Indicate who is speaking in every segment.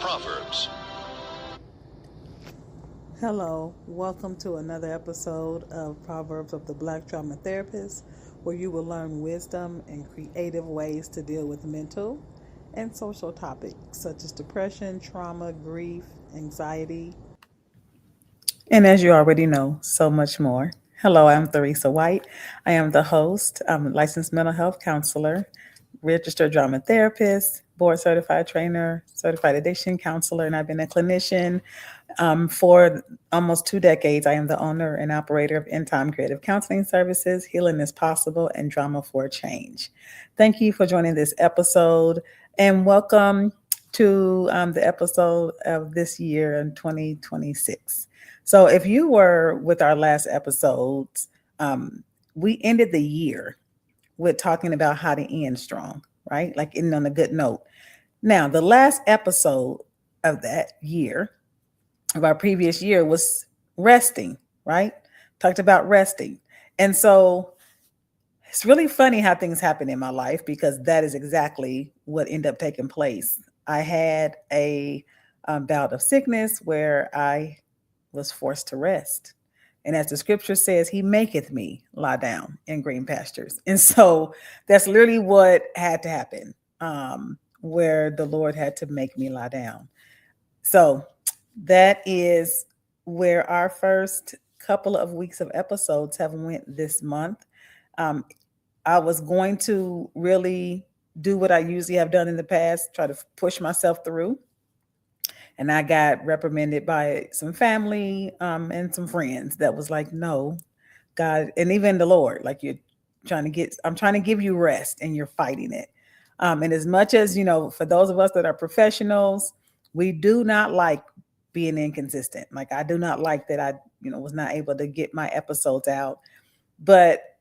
Speaker 1: Proverbs.
Speaker 2: Hello, welcome to another episode of Proverbs of the Black Trauma Therapist, where you will learn wisdom and creative ways to deal with mental and social topics such as depression, trauma, grief, anxiety, and as you already know, so much more. Hello, I'm Theresa White. I am the host. I'm a licensed mental health counselor, registered drama therapist, board certified trainer, certified addiction counselor, and I've been a clinician for almost 2 decades. I am the owner and operator of End Time Creative Counseling Services, Healing is Possible, and Drama for Change. Thank you for joining this episode, and welcome to the episode of this year in 2026. So, if you were with our last episodes, we ended the year with talking about how to end strong, right? Like ending on a good note. Now, the last episode of that year, of our previous year, was resting, right? Talked about resting. And so it's really funny how things happen in my life because that is exactly what ended up taking place. I had a bout of sickness where I was forced to rest. And as the scripture says, he maketh me lie down in green pastures. And so that's literally what had to happen, where the Lord had to make me lie down. So that is where our first couple of weeks of episodes have went this month. Um, I was going to really do what I usually have done in the past, try to push myself through. And I got reprimanded by some family and some friends that was like, no, God, and even the Lord, like I'm trying to give you rest and you're fighting it. And as much as, for those of us that are professionals, we do not like being inconsistent. Like I do not like that I, was not able to get my episodes out. But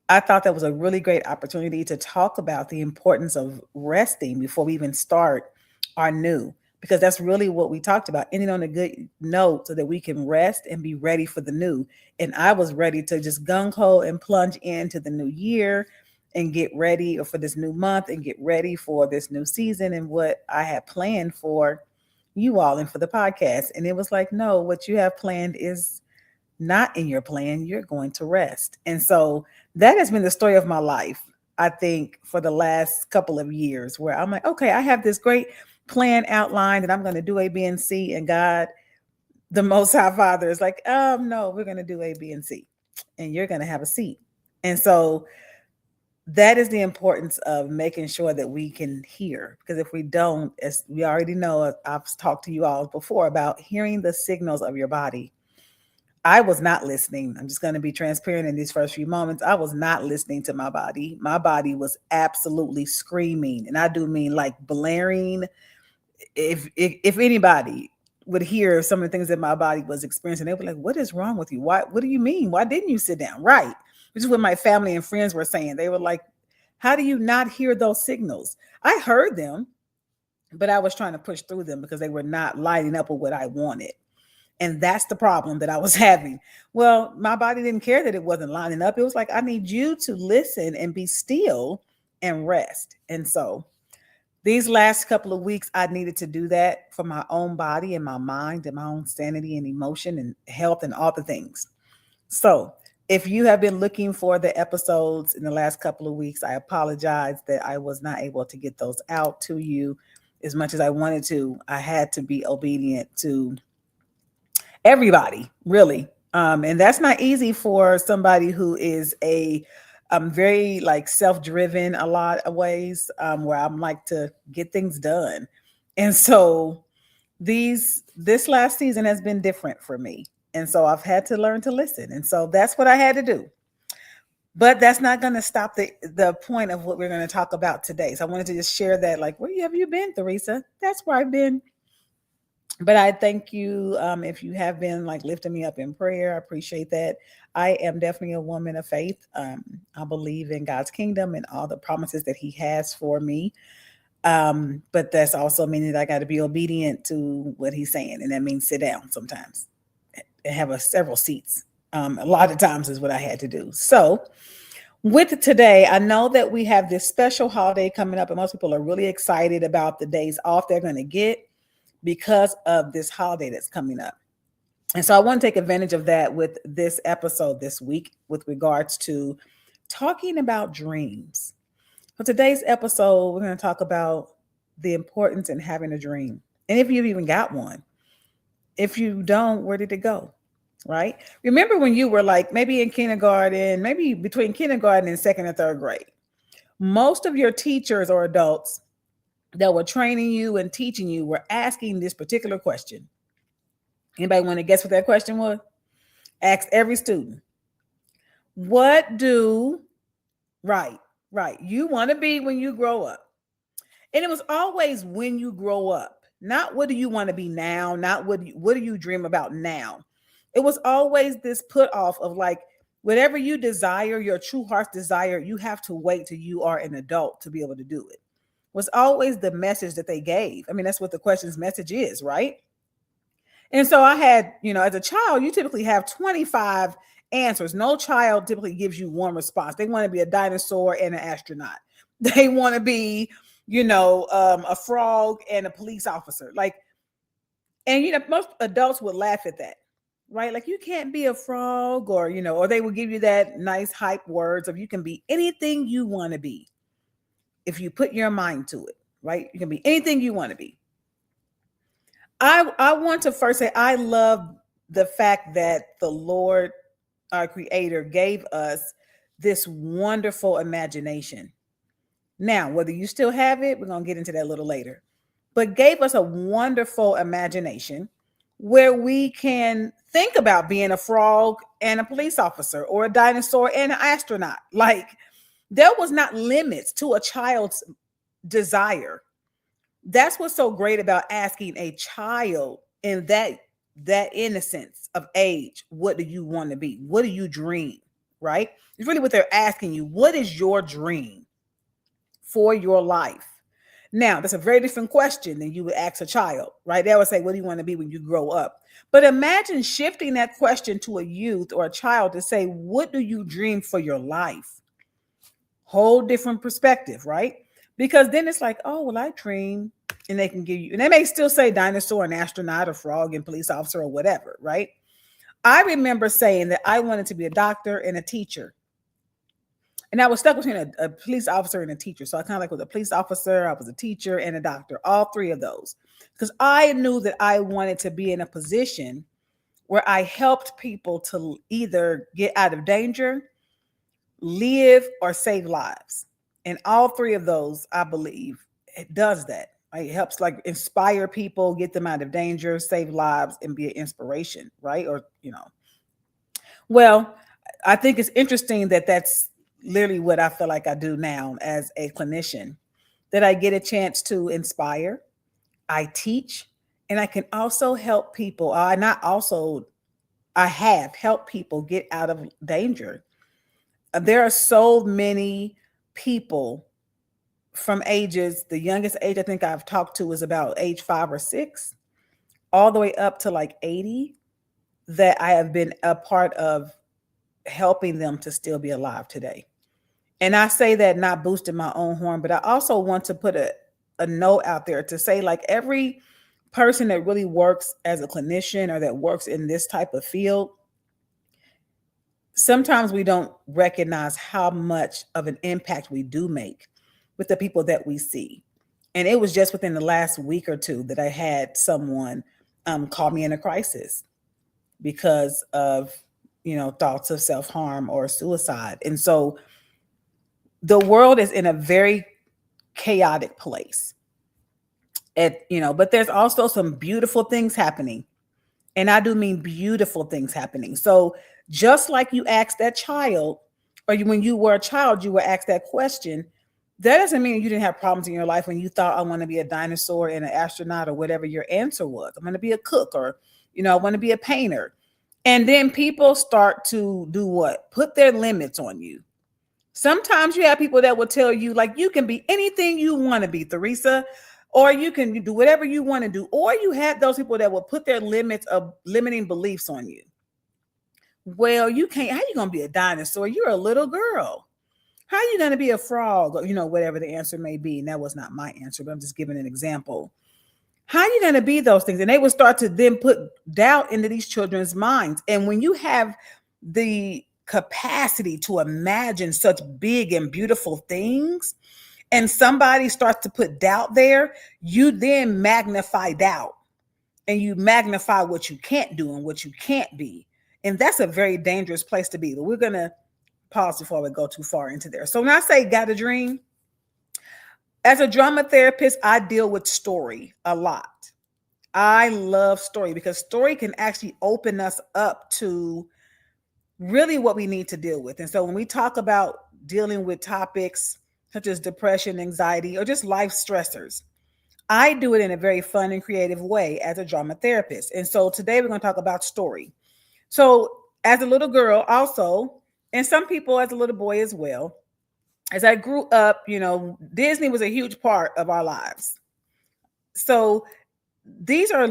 Speaker 2: I thought that was a really great opportunity to talk about the importance of resting before we even start our new, because that's really what we talked about, ending on a good note so that we can rest and be ready for the new. And I was ready to just gung ho and plunge into the new year and get ready for this new month and get ready for this new season and what I had planned for you all and for the podcast. And it was like, no, what you have planned is not in your plan. You're going to rest. And so that has been the story of my life, I think, for the last couple of years, where I'm like, okay, I have this great plan outlined and I'm going to do A, B, and C. And God, the Most High Father, is like, no, we're going to do A, B, and C. And you're going to have a seat. And so that is the importance of making sure that we can hear. Because if we don't, as we already know, I've talked to you all before about hearing the signals of your body. I was not listening. I'm just going to be transparent in these first few moments. I was not listening to my body. My body was absolutely screaming. And I do mean like blaring. If anybody would hear some of the things that my body was experiencing, they were like, what is wrong with you? What do you mean? Why didn't you sit down? Right. Which is what my family and friends were saying. They were like, how do you not hear those signals? I heard them, but I was trying to push through them because they were not lining up with what I wanted. And that's the problem that I was having. Well, my body didn't care that it wasn't lining up. It was like, I need you to listen and be still and rest. And so these last couple of weeks, I needed to do that for my own body and my mind and my own sanity and emotion and health and all the things. So if you have been looking for the episodes in the last couple of weeks, I apologize that I was not able to get those out to you as much as I wanted to. I had to be obedient to everybody, really. And that's not easy for somebody who is a very like self-driven a lot of ways, where I'm like to get things done. And so this last season has been different for me. And so I've had to learn to listen. And so that's what I had to do. But that's not going to stop the point of what we're going to talk about today. So I wanted to just share that, like, where have you been, Theresa? That's where I've been. But I thank you if you have been like lifting me up in prayer. I appreciate that. I am definitely a woman of faith. I believe in God's kingdom and all the promises that He has for me. But that's also meaning that I got to be obedient to what He's saying, and that means sit down sometimes and have several seats. A lot of times is what I had to do. So with today, I know that we have this special holiday coming up, and most people are really excited about the days off they're going to get. because of this holiday that's coming up. And so I want to take advantage of that with this episode this week with regards to talking about dreams. So today's episode, we're going to talk about the importance in having a dream. And if you've even got one, if you don't, where did it go? Right? Remember when you were like maybe in kindergarten, maybe between kindergarten and second and third grade, most of your teachers or adults that were training you and teaching you were asking this particular question. Anybody want to guess what that question was? Ask every student. What do, right, you want to be when you grow up? And it was always when you grow up, not what do you want to be now, not what do you dream about now. It was always this put off of like, whatever you desire, your true heart's desire, you have to wait till you are an adult to be able to do it. Was always the message that they gave. I mean, that's what the question's message is, right? And so I had, as a child, you typically have 25 answers. No child typically gives you one response. They want to be a dinosaur and an astronaut. They want to be, a frog and a police officer. Like, and, most adults would laugh at that, right? Like, you can't be a frog or they will give you that nice hype words of you can be anything you want to be if you put your mind to it, right? You can be anything you want to be. I want to first say I love the fact that the Lord, our Creator, gave us this wonderful imagination. Now, whether you still have it, we're going to get into that a little later, but gave us a wonderful imagination where we can think about being a frog and a police officer or a dinosaur and an astronaut. Like, there was not limits to a child's desire. That's what's so great about asking a child in that innocence of age, what do you want to be? What do you dream? Right? It's really what they're asking you. What is your dream for your life? Now, that's a very different question than you would ask a child, right? They would say, what do you want to be when you grow up? But imagine shifting that question to a youth or a child to say, what do you dream for your life? Whole different perspective, right? Because then it's like, oh, well, I dream, and they can give you, and they may still say dinosaur and astronaut or frog and police officer or whatever, right? I remember saying that I wanted to be a doctor and a teacher. And I was stuck between a police officer and a teacher. So I kind of like was a police officer, I was a teacher and a doctor, all three of those. Because I knew that I wanted to be in a position where I helped people to either get out of danger, live, or save lives. And all three of those, I believe, it does that. It helps like inspire people, get them out of danger, save lives, and be an inspiration, right? Or, Well, I think it's interesting that that's literally what I feel like I do now as a clinician, that I get a chance to inspire, I teach, and I can also help people. I have helped people get out of danger. There are so many people from ages, the youngest age I think I've talked to is about age 5 or 6, all the way up to like 80, that I have been a part of helping them to still be alive today. And I say that not boosting my own horn, but I also want to put a note out there to say, like, every person that really works as a clinician or that works in this type of field, sometimes we don't recognize how much of an impact we do make with the people that we see. And it was just within the last week or two that I had someone call me in a crisis because of, thoughts of self-harm or suicide. And so the world is in a very chaotic place. But there's also some beautiful things happening. And I do mean beautiful things happening. So just like you asked that child, or when you were a child, you were asked that question, that doesn't mean you didn't have problems in your life when you thought, I want to be a dinosaur and an astronaut or whatever your answer was. I'm going to be a cook, or, I want to be a painter. And then people start to do what? Put their limits on you. Sometimes you have people that will tell you, like, you can be anything you want to be, Theresa, or you can do whatever you want to do. Or you have those people that will put their limits of limiting beliefs on you. Well, you can't, how you going to be a dinosaur? You're a little girl. How are you going to be a frog? Or, whatever the answer may be. And that was not my answer, but I'm just giving an example.
Speaker 1: How are you going to be those things? And they would start to then put doubt into these children's minds. And when you have the capacity to imagine such big and beautiful things, and somebody starts to put doubt there, you then magnify doubt and you magnify what you can't do and what you can't be. And that's a very dangerous place to be. But we're going to pause before we go too far into there. So when I say got a dream, as a drama therapist, I deal with story a lot. I love story because story can actually open us up to really what we need to deal with. And so when we talk about dealing with topics such as depression, anxiety, or just life stressors, I do it in a very fun and creative way as a drama therapist. And so today we're going to talk about story. So as a little girl, also, and some people as a little boy as well, as I grew up, Disney was a huge part of our lives. So these are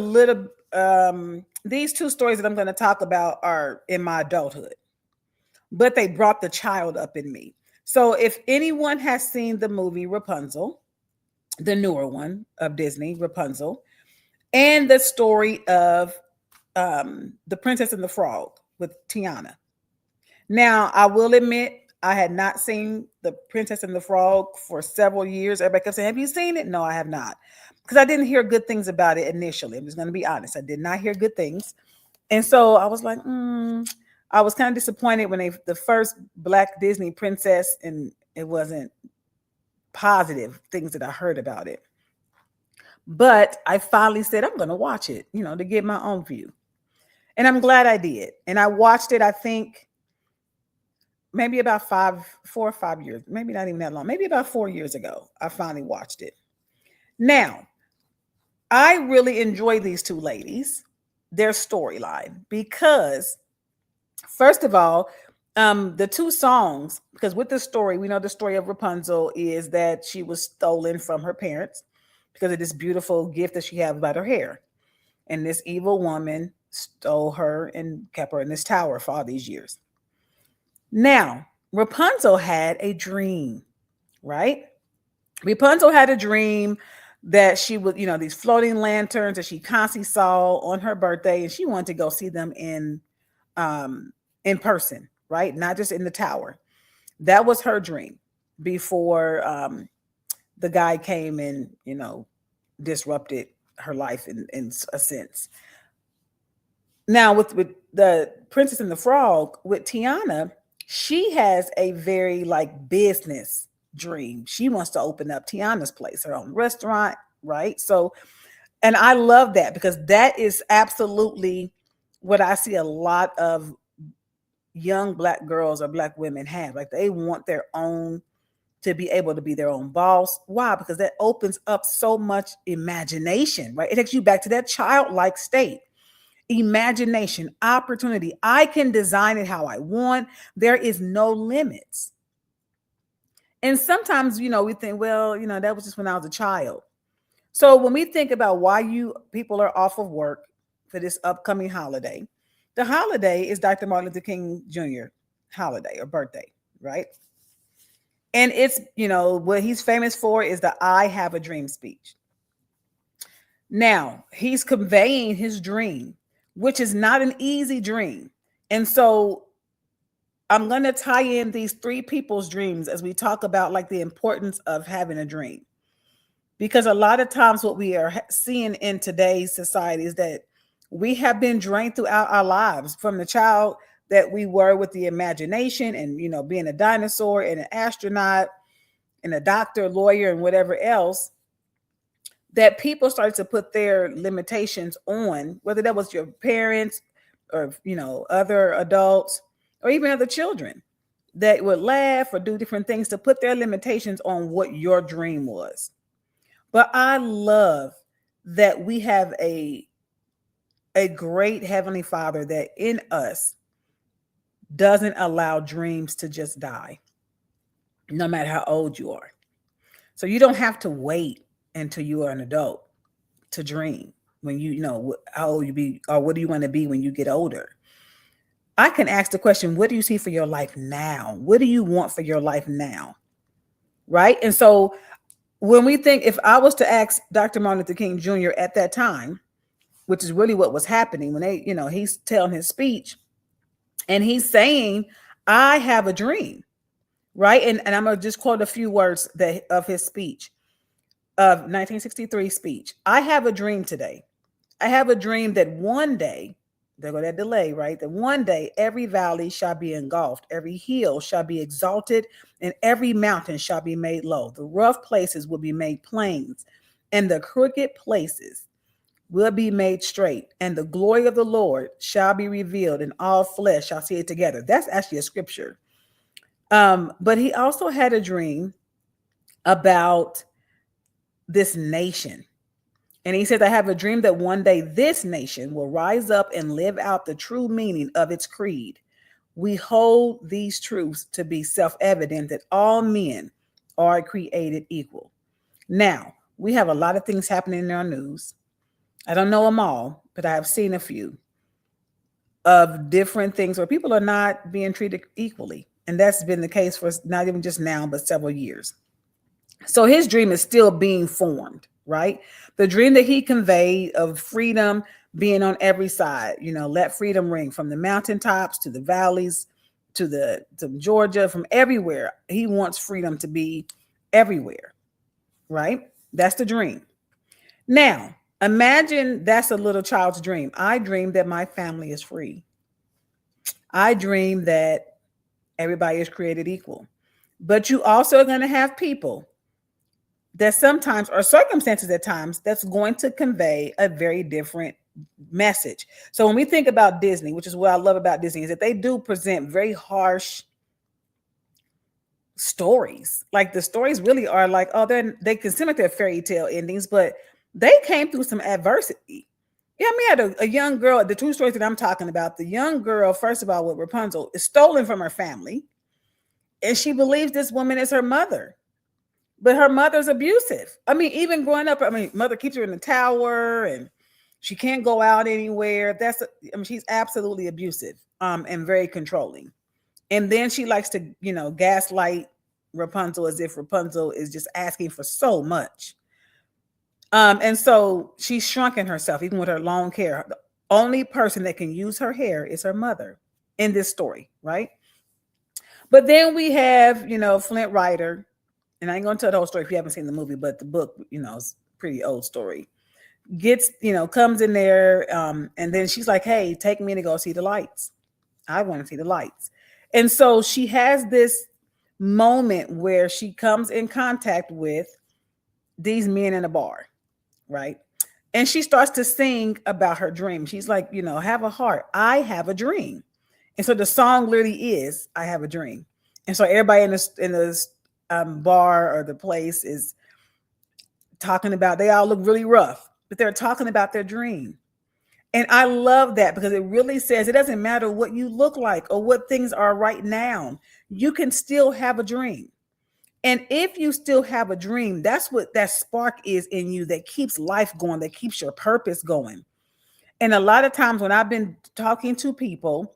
Speaker 1: these two stories that I'm going to talk about are in my adulthood, but they brought the child up in me. So if anyone has seen the movie Rapunzel, the newer one of Disney, Rapunzel, and the story of the Princess and the Frog with Tiana. Now, I will admit, I had not seen the Princess and the Frog for several years. Everybody kept saying, "Have you seen it?" No, I have not, because I didn't hear good things about it initially. I'm just going to be honest. I did not hear good things. And so I was like, I was kind of disappointed when the first Black Disney princess, and it wasn't positive things that I heard about it. But I finally said, I'm going to watch it, to get my own view. And I'm glad I did. And I watched it, I think, maybe about 4 or 5 years, maybe not even that long, maybe about 4 years ago, I finally watched it. Now, I really enjoy these two ladies, their storyline, because first of all, the two songs, because with the story, we know the story of Rapunzel is that she was stolen from her parents because of this beautiful gift that she had about her hair. And this evil woman stole her and kept her in this tower for all these years. Now, Rapunzel had a dream, right? Rapunzel had a dream that she would, these floating lanterns that she constantly saw on her birthday, and she wanted to go see them in person, right? Not just in the tower. That was her dream before the guy came and, disrupted her life in a sense. Now with the Princess and the Frog, with Tiana, she has a very like business dream. She wants to open up Tiana's place, her own restaurant, right? So, and I love that because that is absolutely what I see a lot of young Black girls or Black women have. Like they want their own, to be able to be their own boss. Why? Because that opens up so much imagination, right? It takes you back to that childlike state. Imagination, opportunity. I can design it how I want. There is no limits. And sometimes, we think, well, that was just when I was a child. So when we think about why people are off of work for this upcoming holiday, the holiday is Dr. Martin Luther King Jr. holiday or birthday, right? And it's, what he's famous for is the I Have a Dream speech. Now, he's conveying his dream, which is not an easy dream. And so I'm going to tie in these three people's dreams as we talk about like the importance of having a dream. Because a lot of times what we are seeing in today's society is that we have been drained throughout our lives from the child that we were with the imagination and, being a dinosaur and an astronaut and a doctor, lawyer, and whatever else, that people started to put their limitations on, whether that was your parents or, other adults or even other children that would laugh or do different things to put their limitations on what your dream was. But I love that we have a great Heavenly Father that in us doesn't allow dreams to just die, no matter how old you are. So you don't have to wait until you are an adult to dream when how old you be or what do you want to be when you get older. I can ask the question, what do you see for your life now? What do you want for your life now? Right? And so when we think, if I was to ask Dr. Martin Luther King Jr. at that time, which is really what was happening when they, he's telling his speech and he's saying, I have a dream, right? And I'm going to just quote a few words of his speech, of 1963 speech. I have a dream today. I have a dream that one day, there go that delay, right? That one day every valley shall be engulfed, every hill shall be exalted, and every mountain shall be made low. The rough places will be made plains, and the crooked places will be made straight, and the glory of the Lord shall be revealed, and all flesh shall see it together. That's actually a scripture. But he also had a dream about this nation. And he says, I have a dream that one day this nation will rise up and live out the true meaning of its creed. We hold these truths to be self evident that all men are created equal. Now, we have a lot of things happening in our news. I don't know them all, but I have seen a few of different things where people are not being treated equally. And that's been the case for not even just now, but several years. So his dream is still being formed, right? The dream that he conveyed of freedom being on every side, let freedom ring from the mountaintops to the valleys to Georgia, from everywhere. He wants freedom to be everywhere, right? That's the dream. Now, imagine that's a little child's dream. I dream that my family is free. I dream that everybody is created equal. But you also are going to have people that sometimes, or circumstances at times, that's going to convey a very different message. So when we think about Disney, which is what I love about Disney, is that they do present very harsh stories. Like the stories really are like, oh, they can seem like they're fairy tale endings, but they came through some adversity. Yeah, I mean, I had a young girl, the two stories that I'm talking about, the young girl, first of all, with Rapunzel, is stolen from her family. And she believes this woman is her mother. But her mother's abusive. I mean, even growing up, mother keeps her in the tower and she can't go out anywhere. She's absolutely abusive, and very controlling. And then she likes to, gaslight Rapunzel as if Rapunzel is just asking for so much. And so she's shrunken herself, even with her long hair. The only person that can use her hair is her mother in this story, right? But then we have, Flint Rider, and I ain't gonna tell the whole story if you haven't seen the movie, but the book, is a pretty old story. Comes in there, and then she's like, hey, take me to go see the lights. I want to see the lights. And so she has this moment where she comes in contact with these men in a bar, right? And she starts to sing about her dream. She's like, have a heart. I have a dream. And so the song literally is, I have a dream. And so everybody in this bar or the place is talking about, they all look really rough, but they're talking about their dream. And I love that because it really says it doesn't matter what you look like or what things are right now. You can still have a dream. And if you still have a dream, that's what that spark is in you that keeps life going, that keeps your purpose going. And a lot of times when I've been talking to people,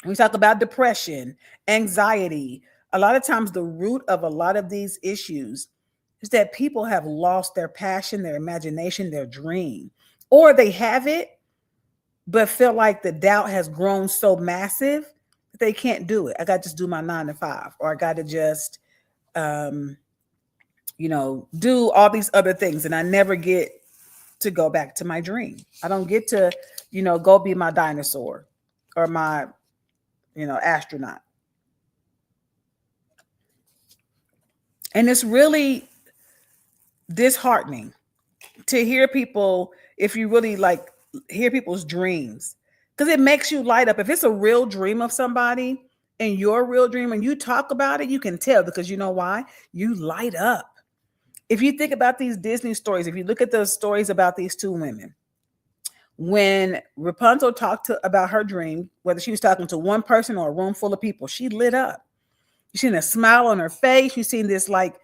Speaker 1: we talk about depression, anxiety. A lot of times the root of a lot of these issues is that people have lost their passion, their imagination, their dream, or they have it, but feel like the doubt has grown so massive that they can't do it. I got to just do my 9 to 5, or I got to just, do all these other things. And I never get to go back to my dream. I don't get to, go be my dinosaur or my, astronaut. And it's really disheartening to hear people, if you really like hear people's dreams, because it makes you light up. If it's a real dream of somebody and your real dream and you talk about it, you can tell, because you know why? You light up. If you think about these Disney stories, if you look at the stories about these two women, when Rapunzel talked about her dream, whether she was talking to one person or a room full of people, she lit up. You seen a smile on her face. You seen this like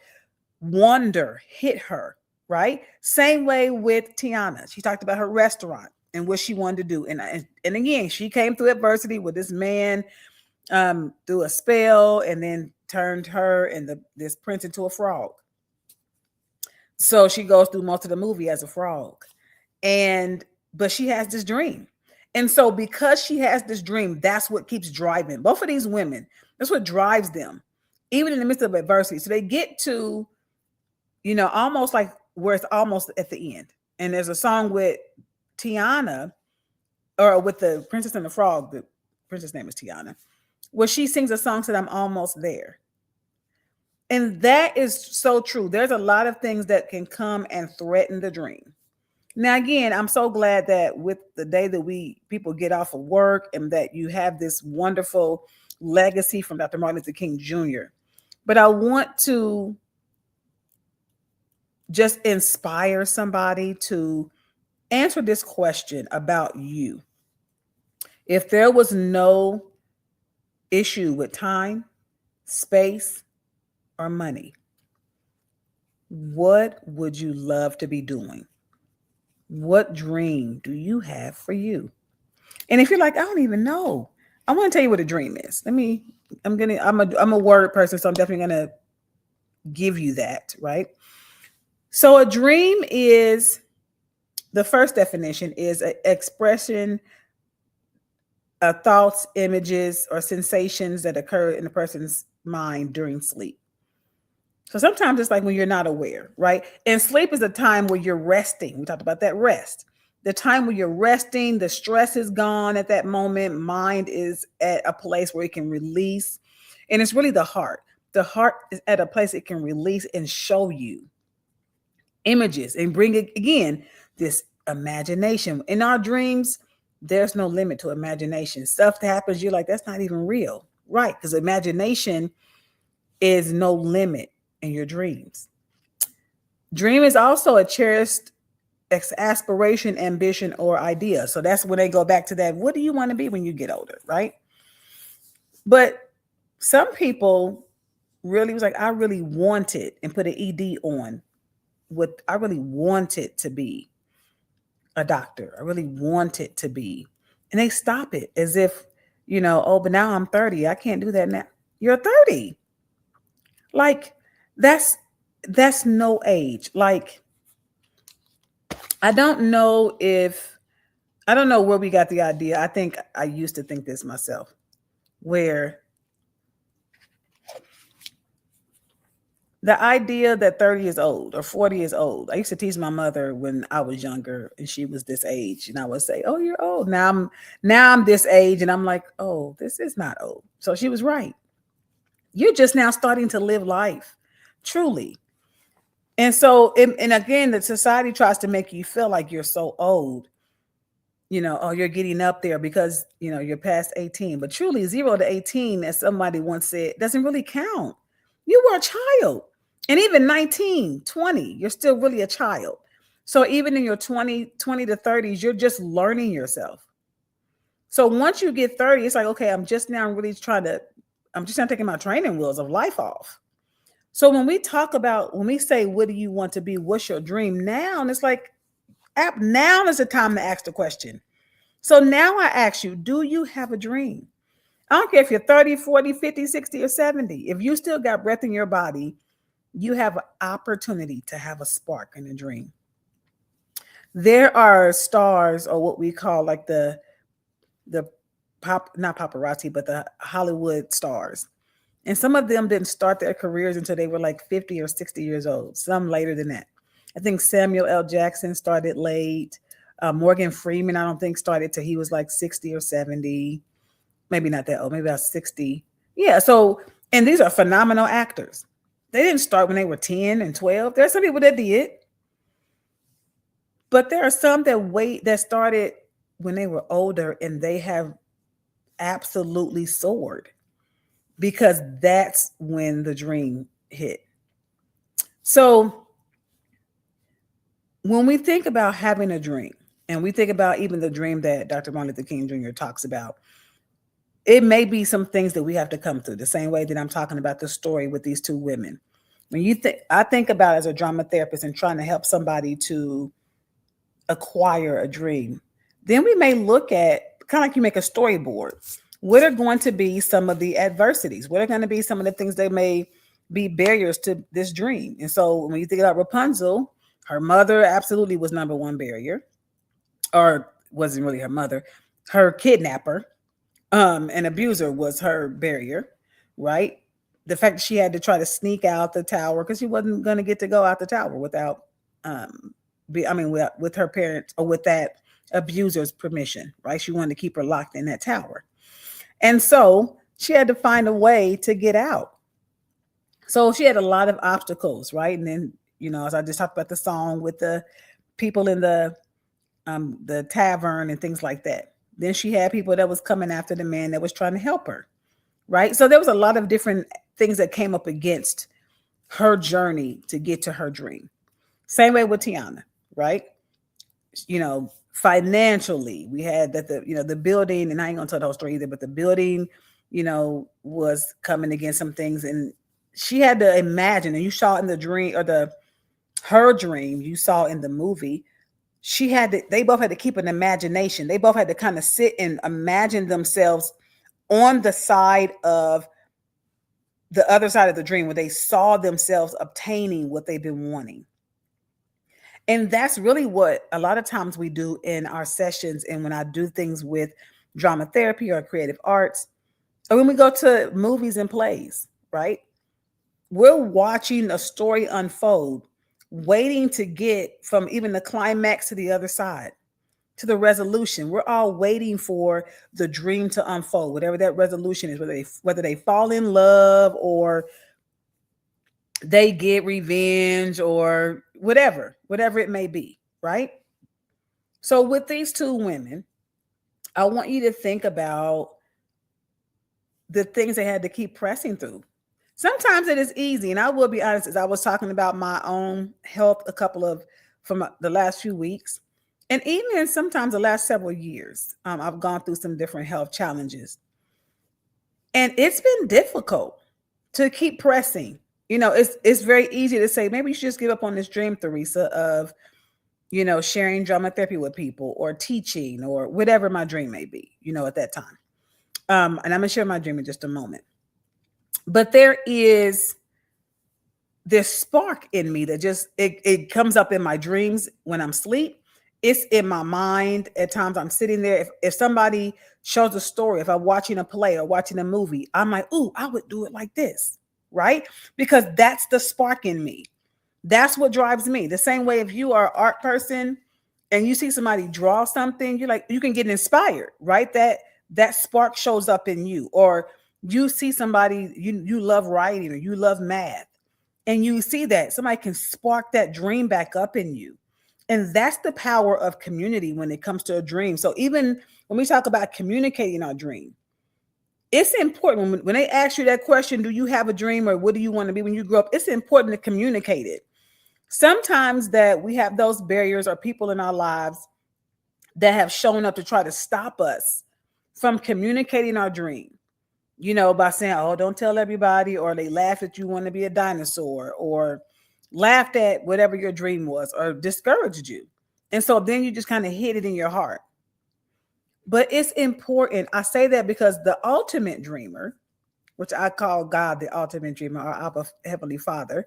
Speaker 1: wonder hit her, right? Same way with Tiana. She talked about her restaurant and what she wanted to do. And again, she came through adversity with this man through a spell and then turned her and this prince into a frog. So she goes through most of the movie as a frog. And but she has this dream. And so because she has this dream, that's what keeps driving both of these women. That's what drives them, even in the midst of adversity. So they get to, almost like where it's almost at the end. And there's a song with Tiana, or with the Princess and the Frog, the princess name is Tiana, where she sings a song that I'm almost there. And that is so true. There's a lot of things that can come and threaten the dream. Now, again, I'm so glad that with the day that we people get off of work and that you have this wonderful legacy from Dr. Martin Luther King Jr. But I want to just inspire somebody to answer this question about you. If there was no issue with time, space, or money, what would you love to be doing? What dream do you have for you? And if you're like, I don't even know, I want to tell you what a dream is. I'm a word person, so I'm definitely gonna give you that, right? So a dream is, the first definition is an expression of thoughts, images, or sensations that occur in a person's mind during sleep. So sometimes it's like when you're not aware, right? And sleep is a time where you're resting. We talked about that rest. The time where you're resting, the stress is gone at that moment. Mind is at a place where it can release. And it's really the heart. The heart is at a place it can release and show you images and bring it again, this imagination. In our dreams, there's no limit to imagination. Stuff that happens, you're like, that's not even real, right? Because imagination is no limit in your dreams. Dream is also a cherished aspiration, ambition, or idea. So that's when they go back to that. What do you want to be when you get older, right? But some people really was like, I really wanted, and put an ED on what I really wanted to be a doctor. I really wanted to be. And they stop it as if, oh, but now I'm 30. I can't do that now. You're 30. Like that's no age. Like I don't know where we got the idea. I think I used to think this myself, where the idea that 30 is old or 40 is old. I used to tease my mother when I was younger and she was this age, and I would say, "Oh, you're old." Now I'm this age, and I'm like, "Oh, this is not old." So she was right. You're just now starting to live life, truly. And so, and again, the society tries to make you feel like you're so old. Oh, you're getting up there because you're past 18. But truly, 0 to 18, as somebody once said, doesn't really count. You were a child. And even 19, 20, you're still really a child. So even in your 20 to 30s, you're just learning yourself. So once you get 30, it's like, okay, I'm just now taking my training wheels of life off. So when we say, what do you want to be? What's your dream? Now, and it's like, now is the time to ask the question. So now I ask you, do you have a dream? I don't care if you're 30, 40, 50, 60, or 70. If you still got breath in your body, you have an opportunity to have a spark in a dream. There are stars, or what we call like the not paparazzi, but the Hollywood stars. And some of them didn't start their careers until they were like 50 or 60 years old, some later than that. I think Samuel L. Jackson started late. Morgan Freeman, I don't think started till he was like 60 or 70. Maybe not that old, maybe about 60. Yeah, so, and these are phenomenal actors. They didn't start when they were 10 and 12. There are some people that did. But there are some that started when they were older, and they have absolutely soared because that's when the dream hit. So when we think about having a dream, and we think about even the dream that Dr. Martin Luther King Jr. talks about, it may be some things that we have to come through, the same way that I'm talking about the story with these two women. I think about as a drama therapist and trying to help somebody to acquire a dream, then we may look at, kind of like you make a storyboard. What are going to be some of the adversities? What are going to be some of the things they may be barriers to this dream. And so when you think about Rapunzel, her mother absolutely was number one barrier, or wasn't really her mother, her kidnapper, and abuser was her barrier, right? The fact that she had to try to sneak out the tower because she wasn't going to get to go out the tower without, with her parents or with that abuser's permission, right? She wanted to keep her locked in that tower, and so she had to find a way to get out. So she had a lot of obstacles, right? And then, as I just talked about the song with the people in the tavern and things like that. Then she had people that was coming after the man that was trying to help her, right? So there was a lot of different things that came up against her journey to get to her dream. Same way with Tiana, right? Financially, we had that the building, and I ain't gonna tell the whole story either, but the building, was coming against some things, and she had to imagine, and you saw in the dream or her dream, you saw in the movie, they both had to keep an imagination. They both had to kind of sit and imagine themselves on the side of the other side of the dream where they saw themselves obtaining what they've been wanting. And that's really what a lot of times we do in our sessions. And when I do things with drama therapy or creative arts, or when we go to movies and plays, right? We're watching a story unfold, waiting to get from even the climax to the other side, to the resolution. We're all waiting for the dream to unfold, whatever that resolution is, whether they fall in love or they get revenge or whatever it may be, right? So with these two women, I want you to think about the things they had to keep pressing through. Sometimes it is easy, and I will be honest, as I was talking about my own health from the last few weeks, and even sometimes the last several years, I've gone through some different health challenges, and it's been difficult to keep pressing. It's very easy to say, maybe you should just give up on this dream, Theresa, of sharing drama therapy with people or teaching or whatever my dream may be, at that time. And I'm gonna share my dream in just a moment. But there is this spark in me that just it comes up in my dreams when I'm asleep. It's in my mind. At times I'm sitting there. If somebody shows a story, if I'm watching a play or watching a movie, I'm like, ooh, I would do it like this, right? Because that's the spark in me. That's what drives me. The same way if you are an art person and you see somebody draw something, you can get inspired, right? That spark shows up in you. Or you see somebody, you love writing or you love math, and you see that somebody can spark that dream back up in you. And that's the power of community when it comes to a dream. So even when we talk about communicating our dream, it's important when they ask you that question, do you have a dream or what do you want to be when you grow up? It's important to communicate it. Sometimes that we have those barriers or people in our lives that have shown up to try to stop us from communicating our dream, by saying, oh, don't tell everybody, or they laugh at you want to be a dinosaur, or laughed at whatever your dream was, or discouraged you. And so then you just kind of hid it in your heart. But it's important. I say that because the ultimate dreamer, which I call God the ultimate dreamer, or Abba, Heavenly Father,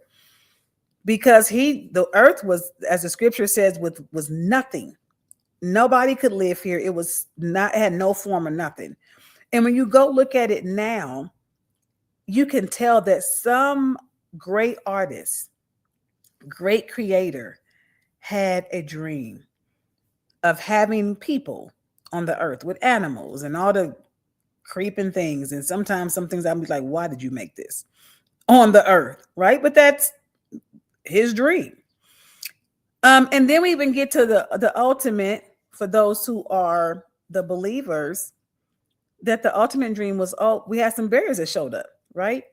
Speaker 1: because the earth was, as the scripture says, was nothing. Nobody could live here. It had no form or nothing. And when you go look at it now, you can tell that some great artist, great creator had a dream of having people on the earth with animals and all the creeping things. And sometimes some things I'll be like, why did you make this on the earth? Right? But that's his dream. And then we even get to the ultimate for those who are the believers, that the ultimate dream was, we had some barriers that showed up, right?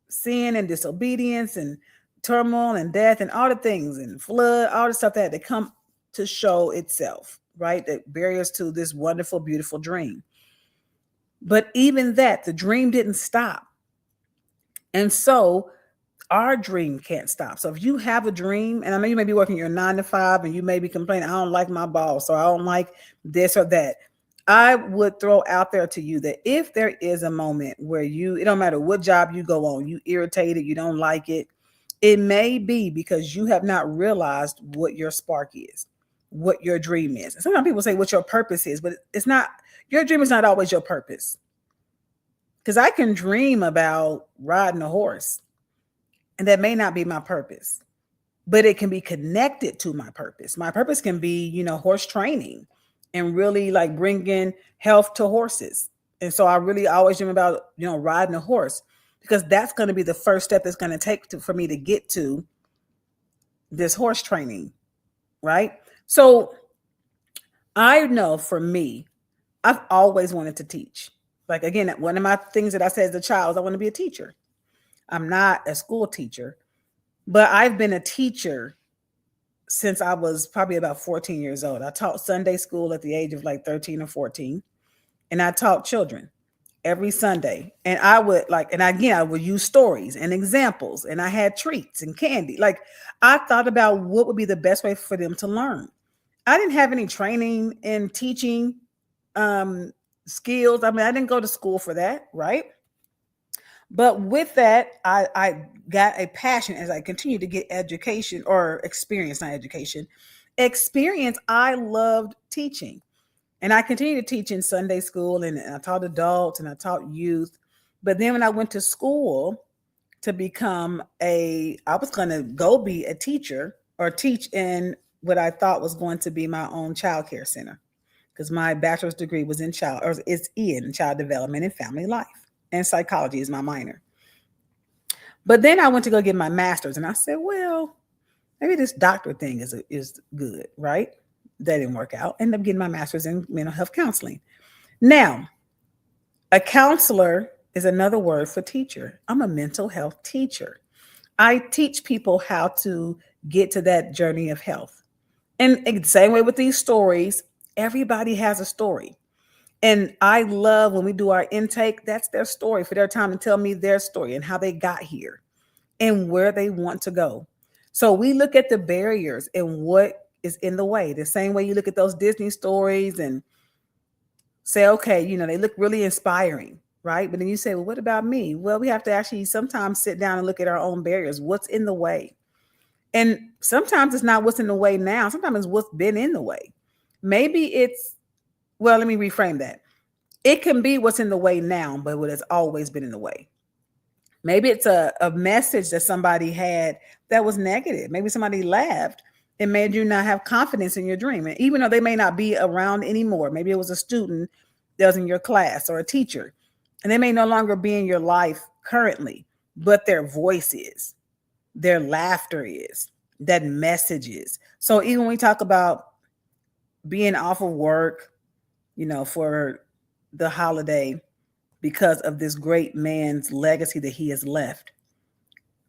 Speaker 1: Sin and disobedience and turmoil and death and all the things and flood, all the stuff that had to come to show itself, right? That barriers to this wonderful, beautiful dream. But even that, the dream didn't stop. And so our dream can't stop. So if you have a dream, and I know you may be working your 9 to 5 and you may be complaining, I don't like my boss, or I don't like this or that. I would throw out there to you that if there is a moment where it don't matter what job you go on, you irritated, you don't like it, it may be because you have not realized what your spark is, what your dream is. And sometimes people say what your purpose is, but it's not, your dream is not always your purpose. Because I can dream about riding a horse, and that may not be my purpose, but it can be connected to my purpose. My purpose can be, horse training and really like bringing health to horses. And so I really always dream about, riding a horse because that's going to be the first step that's going to take for me to get to this horse training. Right. So I know for me, I've always wanted to teach. Like, again, one of my things that I said as a child is I want to be a teacher. I'm not a school teacher, but I've been a teacher since I was probably about 14 years old. I taught Sunday school at the age of like 13 or 14, and I taught children every Sunday. And I would and again, I would use stories and examples, and I had treats and candy. Like, I thought about what would be the best way for them to learn. I didn't have any training in teaching skills. I mean, I didn't go to school for that, right? But with that, I got a passion as I continued to get education or experience, not education, experience. I loved teaching. And I continued to teach in Sunday school, and I taught adults and I taught youth. But then when I went to school to I was going to go be a teacher or teach in what I thought was going to be my own child care center, because my bachelor's degree was in child development and family life, and psychology is my minor. But then I went to go get my master's, and I said, well, maybe this doctor thing is good, right? That didn't work out. Ended up getting my master's in mental health counseling. Now, a counselor is another word for teacher. I'm a mental health teacher. I teach people how to get to that journey of health. And the same way with these stories, everybody has a story. And I love when we do our intake, that's their story, for their time to tell me their story and how they got here and where they want to go. So we look at the barriers and what is in the way, the same way you look at those Disney stories and say, okay, they look really inspiring, right? But then you say, well, what about me? Well, we have to actually sometimes sit down and look at our own barriers. What's in the way? And sometimes it's not what's in the way now. Sometimes it's what's been in the way. Let me reframe that. It can be what's in the way now, but what has always been in the way. Maybe it's a message that somebody had that was negative. Maybe somebody laughed and made you not have confidence in your dream. And even though they may not be around anymore, maybe it was a student that was in your class or a teacher, and they may no longer be in your life currently, but their voice is, their laughter is, that message is. So even when we talk about being off of work, for the holiday because of this great man's legacy that he has left,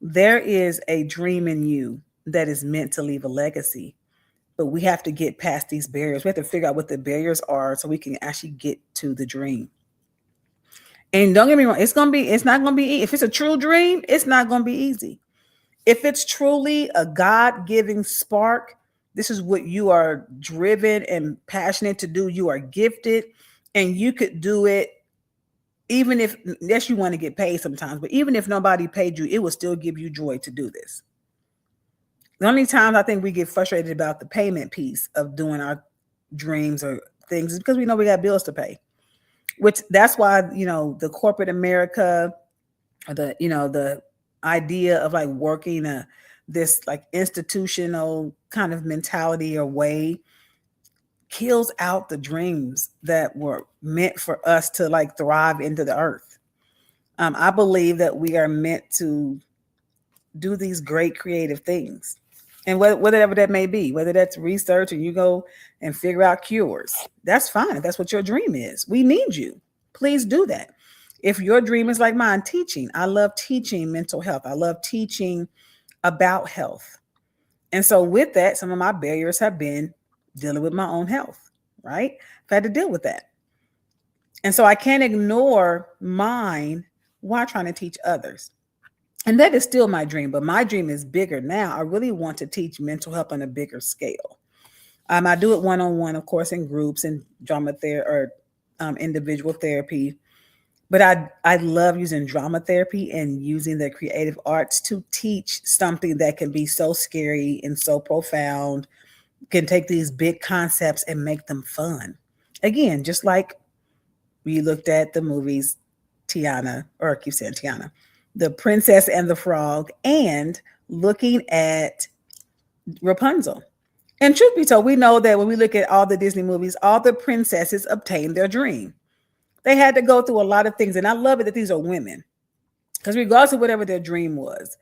Speaker 1: there is a dream in you that is meant to leave a legacy. But we have to get past these barriers. We have to figure out what the barriers are so we can actually get to the dream. And don't get me wrong, it's not gonna be easy. If it's a true dream, it's not gonna be easy. If it's truly a God-given spark, this is what you are driven and passionate to do. You are gifted, and you could do it even if, yes, you want to get paid sometimes, but even if nobody paid you, it will still give you joy to do this. The only times I think we get frustrated about the payment piece of doing our dreams or things is because we know we got bills to pay, which that's why, the corporate America, or the idea of like working this like institutional kind of mentality or way kills out the dreams that were meant for us to like thrive into the earth. I believe that we are meant to do these great creative things, and whatever that may be, whether that's research and you go and figure out cures, that's fine. If that's what your dream is, we need you. Please do that. If your dream is like mine, teaching, I love teaching mental health. I love teaching about health. And so with that, some of my barriers have been dealing with my own health, right? I've had to deal with that. And so I can't ignore mine while trying to teach others. And that is still my dream, but my dream is bigger now. I really want to teach mental health on a bigger scale. I do it one-on-one, of course, in groups and drama therapy or individual therapy. But I love using drama therapy and using the creative arts to teach something that can be so scary and so profound, can take these big concepts and make them fun. Again, just like we looked at the movies Tiana, or I keep saying Tiana, The Princess and the Frog, and looking at Rapunzel. And truth be told, we know that when we look at all the Disney movies, all the princesses obtained their dream. They had to go through a lot of things. And I love it that these are women. Because regardless of whatever their dream was,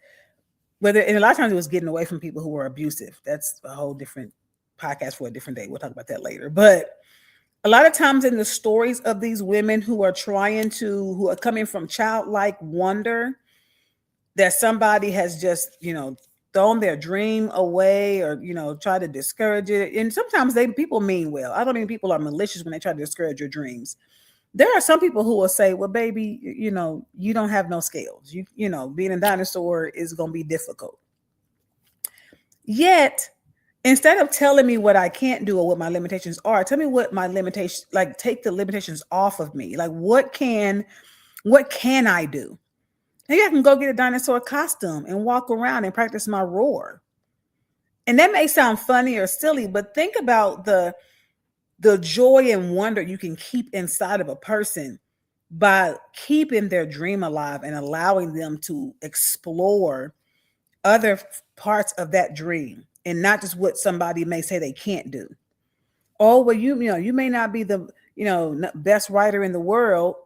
Speaker 1: whether, and a lot of times it was getting away from people who were abusive. That's a whole different podcast for a different day. We'll talk about that later. But a lot of times in the stories of these women who are coming from childlike wonder, that somebody has just, thrown their dream away, or, try to discourage it. And sometimes people mean well. I don't mean people are malicious when they try to discourage your dreams. There are some people who will say, well, baby, you don't have no scales. Being a dinosaur is going to be difficult. Yet, instead of telling me what I can't do or what my limitations are, tell me what my limitations, like, take the limitations off of me. Like, what can I do? Maybe I can go get a dinosaur costume and walk around and practice my roar. And that may sound funny or silly, but think about the joy and wonder you can keep inside of a person by keeping their dream alive and allowing them to explore other parts of that dream, and not just what somebody may say they can't do. Oh, well, you may not be the best writer in the world.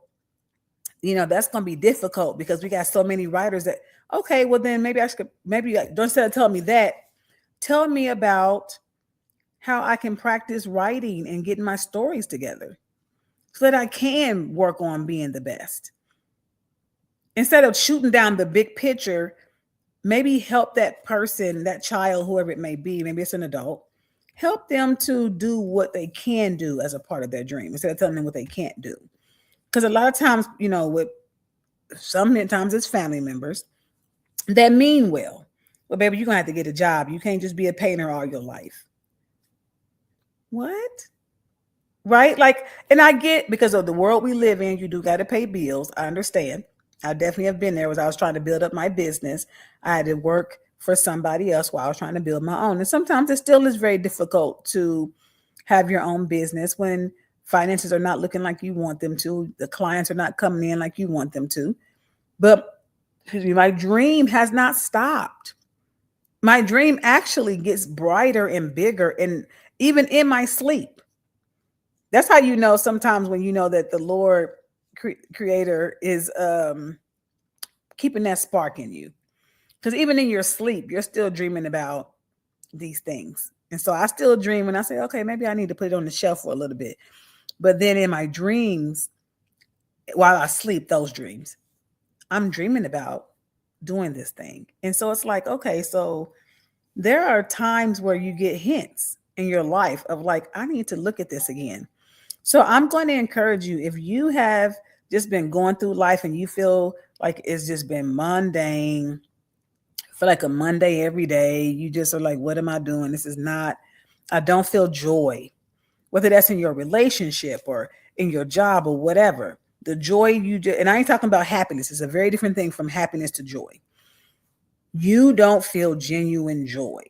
Speaker 1: That's going to be difficult because we got so many writers that, okay, well then maybe don't, instead of telling me that, tell me about how I can practice writing and getting my stories together so that I can work on being the best. Instead of shooting down the big picture, maybe help that person, that child, whoever it may be, maybe it's an adult, help them to do what they can do as a part of their dream instead of telling them what they can't do. Because a lot of times, with sometimes it's family members that mean well. Well, baby, you're going to have to get a job. You can't just be a painter all your life. What? Right? Like, and I get, because of the world we live in, you do got to pay bills. I understand. I definitely have been there as I was trying to build up my business. I had to work for somebody else while I was trying to build my own. And sometimes it still is very difficult to have your own business when finances are not looking like you want them to. The clients are not coming in like you want them to. But my dream has not stopped. My dream actually gets brighter and bigger, and even in my sleep. That's how you know sometimes when you know that the Lord creator is keeping that spark in you. Because even in your sleep, you're still dreaming about these things. And so I still dream, and I say, okay, maybe I need to put it on the shelf for a little bit. But then in my dreams, while I sleep, those dreams, I'm dreaming about doing this thing. And so it's like, okay, so there are times where you get hints in your life of like, I need to look at this again. So I'm going to encourage you, if you have just been going through life and you feel like it's just been mundane, feel like a Monday every day, you just are like, what am I doing? I don't feel joy, whether that's in your relationship or in your job or whatever. The joy and I ain't talking about happiness. It's a very different thing from happiness to joy. You don't feel genuine joy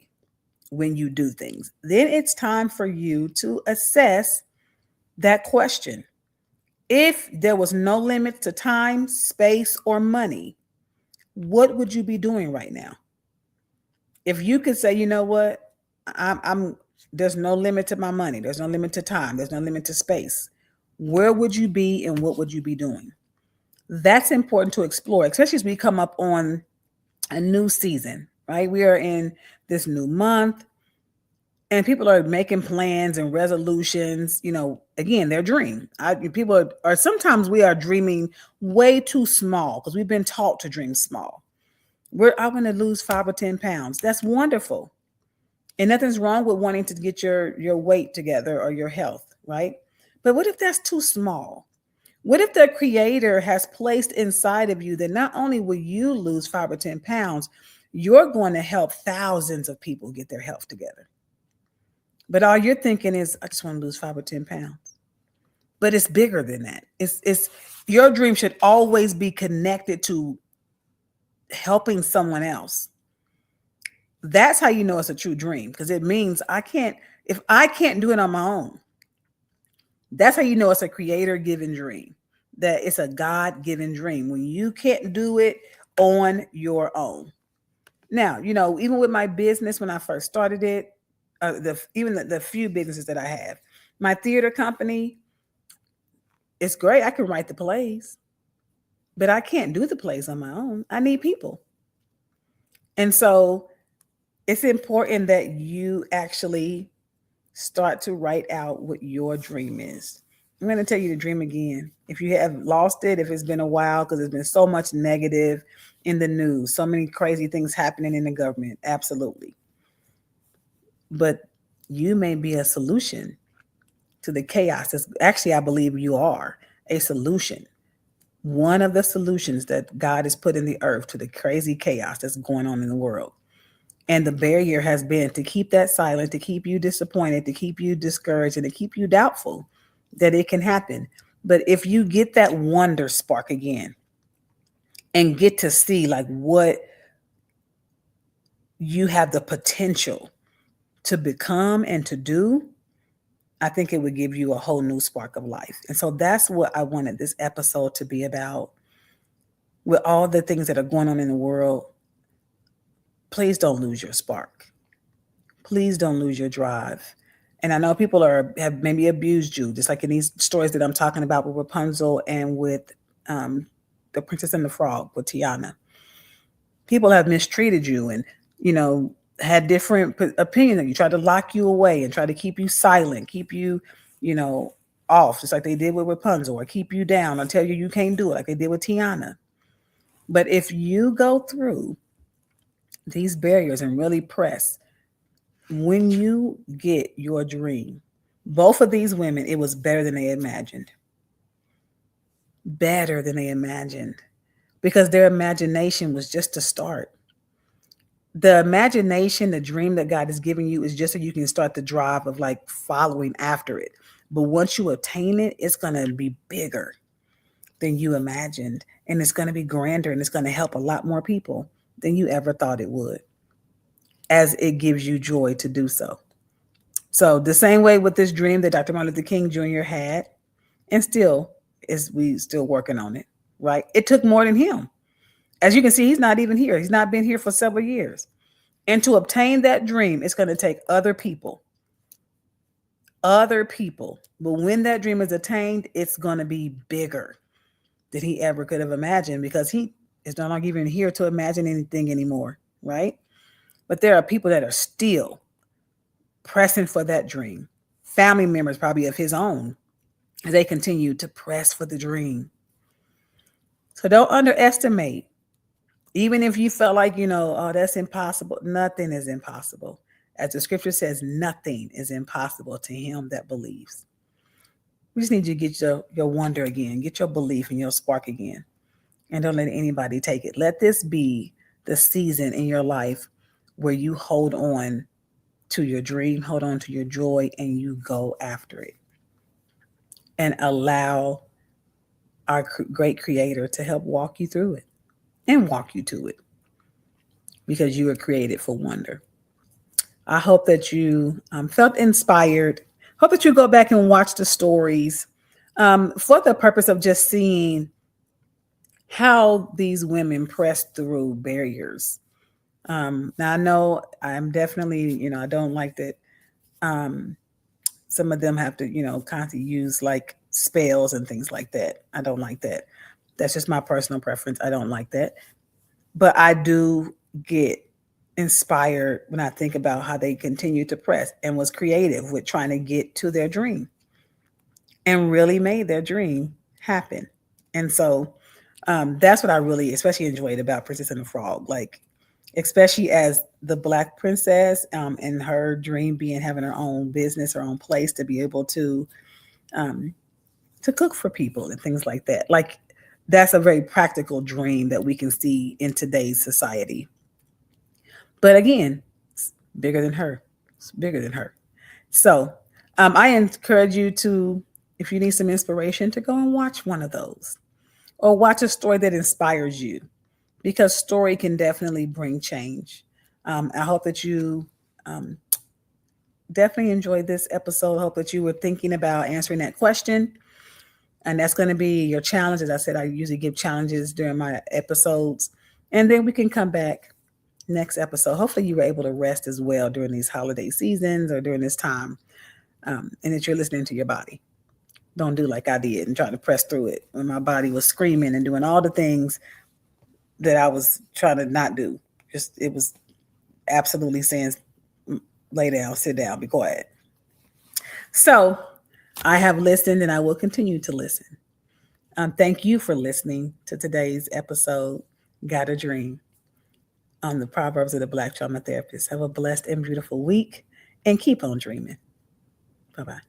Speaker 1: when you do things. Then it's time for you to assess that question. If there was no limit to time, space, or money, what would you be doing right now? If you could say, you know what, I'm there's no limit to my money, there's no limit to time, there's no limit to space, where would you be and what would you be doing? That's important to explore, especially as we come up on a new season, right? We are in this new month and people are making plans and resolutions, again, their dream. People are sometimes we are dreaming way too small because we've been taught to dream small. I want to lose 5 or 10 pounds. That's wonderful. And nothing's wrong with wanting to get your weight together or your health, right? But what if that's too small? What if the creator has placed inside of you that not only will you lose 5 or 10 pounds, you're going to help thousands of people get their health together. But all you're thinking is, I just want to lose 5 or 10 pounds. but it's bigger than that. It's your dream should always be connected to helping someone else. That's how you know it's a true dream, because it means I can't, if I can't do it on my own, that's how you know it's a creator given dream, that it's a God given dream when you can't do it on your own. Now, even with my business, when I first started it, the few businesses that I have, my theater company, it's great. I can write the plays, but I can't do the plays on my own. I need people. And so it's important that you actually start to write out what your dream is. I'm going to tell you to dream again. If you have lost it, if it's been a while, because there's been so much negative in the news, so many crazy things happening in the government, absolutely. But you may be a solution to the chaos. Actually, I believe you are a solution. One of the solutions that God has put in the earth to the crazy chaos that's going on in the world. And the barrier has been to keep that silent, to keep you disappointed, to keep you discouraged, and to keep you doubtful that it can happen. But if you get that wonder spark again and get to see like what you have the potential to become and to do, I think it would give you a whole new spark of life. And so that's what I wanted this episode to be about. With all the things that are going on in the world, please don't lose your spark. Please don't lose your drive. And I know people have maybe abused you, just like in these stories that I'm talking about with Rapunzel and with um, the Princess and the Frog with Tiana. People have mistreated you and, you know, had different opinions of you, tried to lock you away and try to keep you silent, keep you, you know, off, just like they did with Rapunzel, or keep you down or tell you you can't do it, like they did with Tiana. But if you go through these barriers and really press, when you get your dream, both of these women, it was better than they imagined. Better than they imagined. Because their imagination was just a start. The imagination, the dream that God is giving you is just so you can start the drive of like following after it. But once you attain it, it's going to be bigger than you imagined. And it's going to be grander and it's going to help a lot more people than you ever thought it would, as it gives you joy to do so. So the same way with this dream that Dr. Martin Luther King Jr. had, and still is we still working on it, right? It took more than him. As you can see, he's not even here. He's not been here for several years. And to obtain that dream, it's going to take other people. Other people. But when that dream is attained, it's going to be bigger than he ever could have imagined, because he is no longer even here to imagine anything anymore, right? But there are people that are still pressing for that dream. Family members, probably of his own, as they continue to press for the dream. So don't underestimate. Even if you felt like, oh, that's impossible, nothing is impossible. As the scripture says, nothing is impossible to him that believes. We just need you to get your wonder again, get your belief and your spark again. And don't let anybody take it. Let this be the season in your life where you hold on to your dream, hold on to your joy, and you go after it. And allow our great creator to help walk you through it and walk you to it, because you were created for wonder. I hope that you felt inspired. Hope that you go back and watch the stories for the purpose of just seeing how these women pressed through barriers. Now, I know I'm definitely, I don't like that some of them have to, constantly use like spells and things like that. I don't like that. That's just my personal preference. I don't like that. But I do get inspired when I think about how they continue to press and was creative with trying to get to their dream and really made their dream happen. And so that's what I really especially enjoyed about Princess and the Frog. Like, especially as the Black princess, and her dream being having her own business, her own place to be able um, to cook for people and things like that. Like, that's a very practical dream that we can see in today's society. But again, it's bigger than her. It's bigger than her. So I encourage you to If you need some inspiration, to go and watch one of those or watch a story that inspires you, because story can definitely bring change. I hope that you um, definitely enjoyed this episode. I hope that you were thinking about answering that question. And that's going to be your challenge. As I said, I usually give challenges during my episodes. And then we can come back next episode. Hopefully, you were able to rest as well during these holiday seasons or during this time, and that you're listening to your body. Don't do like I did and try to press through it when my body was screaming and doing all the things that I was trying to not do. Just it was absolutely saying, lay down, sit down, be quiet. So I have listened and I will continue to listen. Thank you for listening to today's episode, Got a Dream, on the Proverbs of the Black Trauma Therapist. Have a blessed and beautiful week and keep on dreaming. Bye bye.